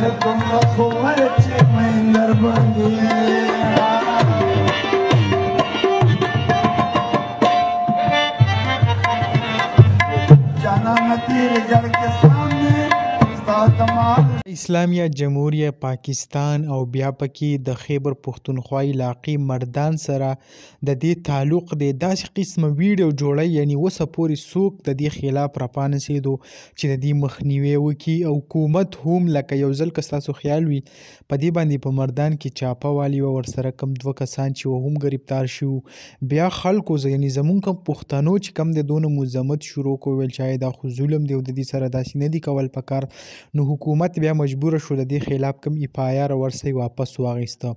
لكم أخواتي من دربندي جانا نتیر جڑ کے سامنے اسلامیه جمهوریه پاکستان او بیا پکې د خیبر پښتونخوا علاقې مردان سره د دې تعلق د داسې قسمه ویډیو جوړی یعنی وسه پورې څوک د دې خلاف راپانسېدو چې د دې مخنیوی وکړي او حکومت هم لکه یو ځل که ستاسو خیال وي په دې باندې په مردان کې چاپه والي وه ورسره کم 2 کسان چې هم ګرفتار شوي بیا خلکو یعنی زمونږ کوم پښتنو چې کم د دونه مزمت شروع کو ویل چې دا خو ظلم دی او د دې سره داسې نه دي کول پکار نو حکومت بیا مجبور شو د دې خلاف کم ایفایر ورسې واپس واغیسته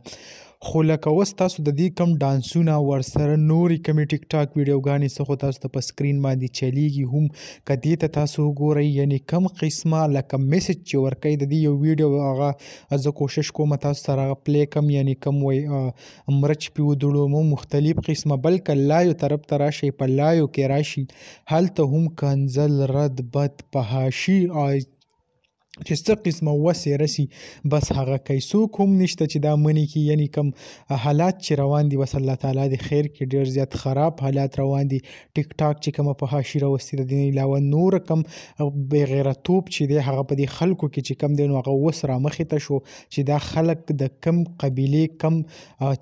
خو لکه اوس تاسو د دې کم ډانسونه ورسره نورې کمې ټیک ټاک ویډیوګانې څه خو تاسو ته په سکرین باندې چلیږي هم که دې ته تاسو وګورئ یعنی کم قسمه لکه میسج چې ورکوي د دې یو ویډیو هغه زه کوشش کوم تاسو سره هغه پلی کم یعنی کم وایي مرچ پې ودړومو مختلف قسمه بلکه لایو طرف ته راشئ په لایو کې راشي هلته هم کنځل رد بد فحاشي چې څه قسمه وسې رسي بس هغه کوي څوک هم نشته چې دا منې کړي یعنی کم حالات چې روان دي بس الله تعالی د خیر کې ډېر زیات خراب حالات روان دي ټیک ټاک چې کومه فحاشي راوستې د دې علاوه نور کم بېغیرتوب چې دی هغه په دې خلکو کې چې کم دی نو هغه اوس رامخې ته شو چې دا خلک د کم قبیلې کم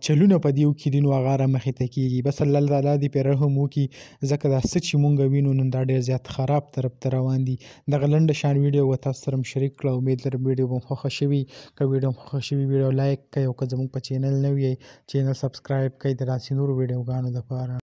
چلونه په دې وکړي دي نو هغه رامخې ته کېږي بس الله تعالی دې پرې رحم وکړي ځکه دا څه چې مونږ وینو نن دا ډېر زیات خراب طرف ته روان دي دغه لنډه شان ویډیو به تاسو سره شریک کړه امید لرم ویډیو به خوښه شوي که ویډیو خوښه شوي ویډیو لایک کړئ او که زموږ په چینل نوي یئ چینل سبسکرایب کړئ د داسې نورو ویډیوګانو دپاره